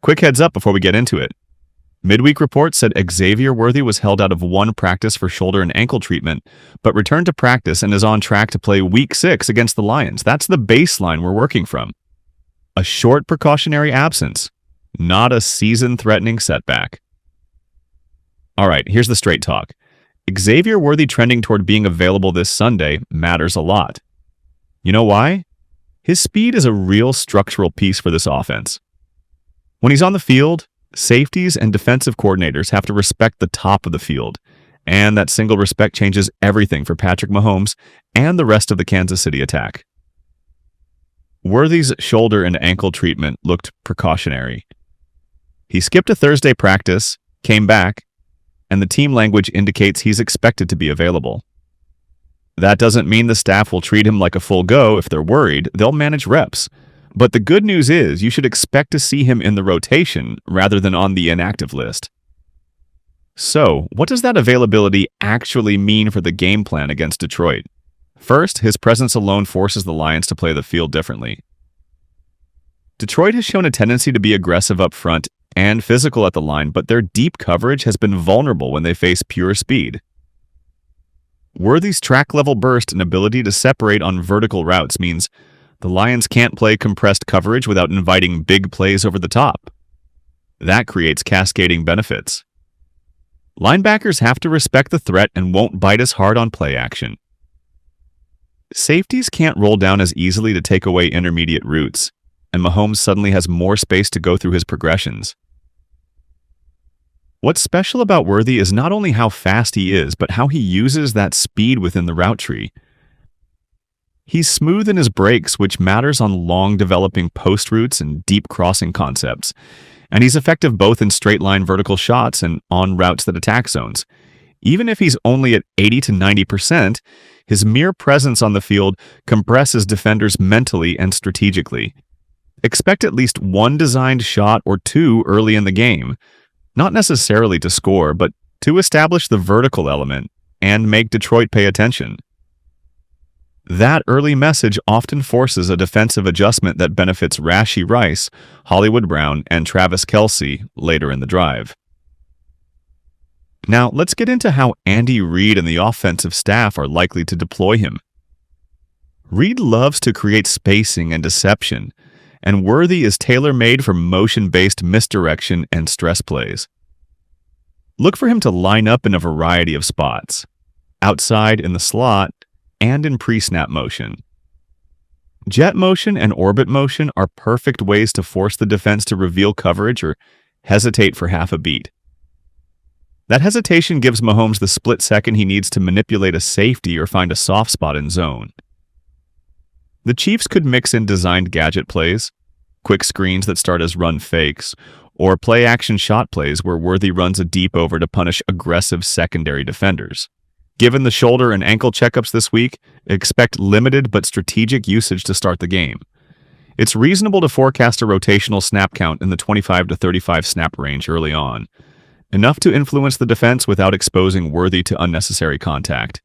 Quick heads up before we get into it. Midweek report said Xavier Worthy was held out of one practice for shoulder and ankle treatment, but returned to practice and is on track to play Week 6 against the Lions. That's the baseline we're working from. A short precautionary absence, not a season-threatening setback. All right, here's the straight talk. Xavier Worthy trending toward being available this Sunday matters a lot. You know why? His speed is a real structural piece for this offense. When he's on the field, safeties and defensive coordinators have to respect the top of the field, and that single respect changes everything for Patrick Mahomes and the rest of the Kansas City attack. Worthy's shoulder and ankle treatment looked precautionary. He skipped a Thursday practice, came back, and the team language indicates he's expected to be available. That doesn't mean the staff will treat him like a full go. If they're worried, they'll manage reps. But the good news is you should expect to see him in the rotation rather than on the inactive list. So, what does that availability actually mean for the game plan against Detroit? First, his presence alone forces the Lions to play the field differently. Detroit has shown a tendency to be aggressive up front and physical at the line, but their deep coverage has been vulnerable when they face pure speed. Worthy's track-level burst and ability to separate on vertical routes means the Lions can't play compressed coverage without inviting big plays over the top. That creates cascading benefits. Linebackers have to respect the threat and won't bite as hard on play action. Safeties can't roll down as easily to take away intermediate routes, and Mahomes suddenly has more space to go through his progressions. What's special about Worthy is not only how fast he is, but how he uses that speed within the route tree. He's smooth in his breaks, which matters on long developing post routes and deep crossing concepts, and he's effective both in straight-line vertical shots and on routes that attack zones. Even if he's only at 80 to 90%, his mere presence on the field compresses defenders mentally and strategically. Expect at least one designed shot or two early in the game, not necessarily to score, but to establish the vertical element and make Detroit pay attention. That early message often forces a defensive adjustment that benefits Rashee Rice, Hollywood Brown, and Travis Kelce later in the drive. Now, let's get into how Andy Reid and the offensive staff are likely to deploy him. Reid loves to create spacing and deception, and Worthy is tailor-made for motion-based misdirection and stress plays. Look for him to line up in a variety of spots, outside in the slot, and in pre-snap motion. Jet motion and orbit motion are perfect ways to force the defense to reveal coverage or hesitate for half a beat. That hesitation gives Mahomes the split second he needs to manipulate a safety or find a soft spot in zone. The Chiefs could mix in designed gadget plays, quick screens that start as run fakes, or play-action shot plays where Worthy runs a deep over to punish aggressive secondary defenders. Given the shoulder and ankle checkups this week, expect limited but strategic usage to start the game. It's reasonable to forecast a rotational snap count in the 25 to 35 snap range early on, enough to influence the defense without exposing Worthy to unnecessary contact.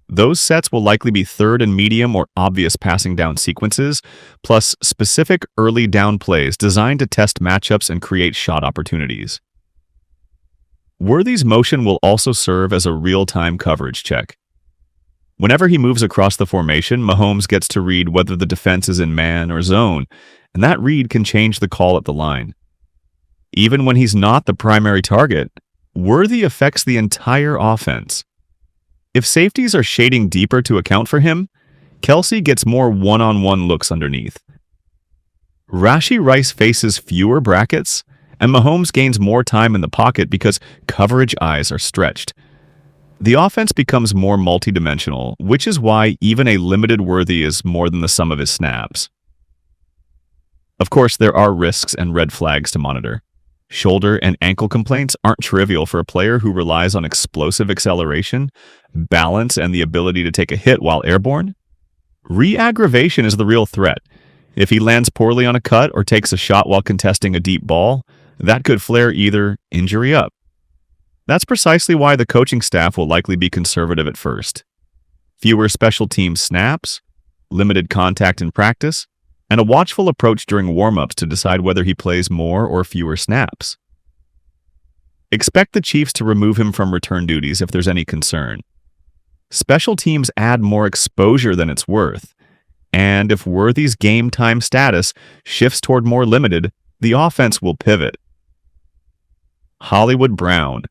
Those sets will likely be third and medium or obvious passing down sequences, plus specific early down plays designed to test matchups and create shot opportunities. Worthy's motion will also serve as a real-time coverage check. Whenever he moves across the formation, Mahomes gets to read whether the defense is in man or zone, and that read can change the call at the line. Even when he's not the primary target, Worthy affects the entire offense. If safeties are shading deeper to account for him, Kelce gets more one-on-one looks underneath. Rashee Rice faces fewer brackets, and Mahomes gains more time in the pocket because coverage eyes are stretched. The offense becomes more multidimensional, which is why even a limited Worthy is more than the sum of his snaps. Of course, there are risks and red flags to monitor. Shoulder and ankle complaints aren't trivial for a player who relies on explosive acceleration, balance, and the ability to take a hit while airborne. Reaggravation is the real threat. If he lands poorly on a cut or takes a shot while contesting a deep ball, that could flare either injury up. That's precisely why the coaching staff will likely be conservative at first. Fewer special team snaps, limited contact in practice, and a watchful approach during warm-ups to decide whether he plays more or fewer snaps. Expect the Chiefs to remove him from return duties if there's any concern. Special teams add more exposure than it's worth, and if Worthy's game time status shifts toward more limited, the offense will pivot. Hollywood Brown,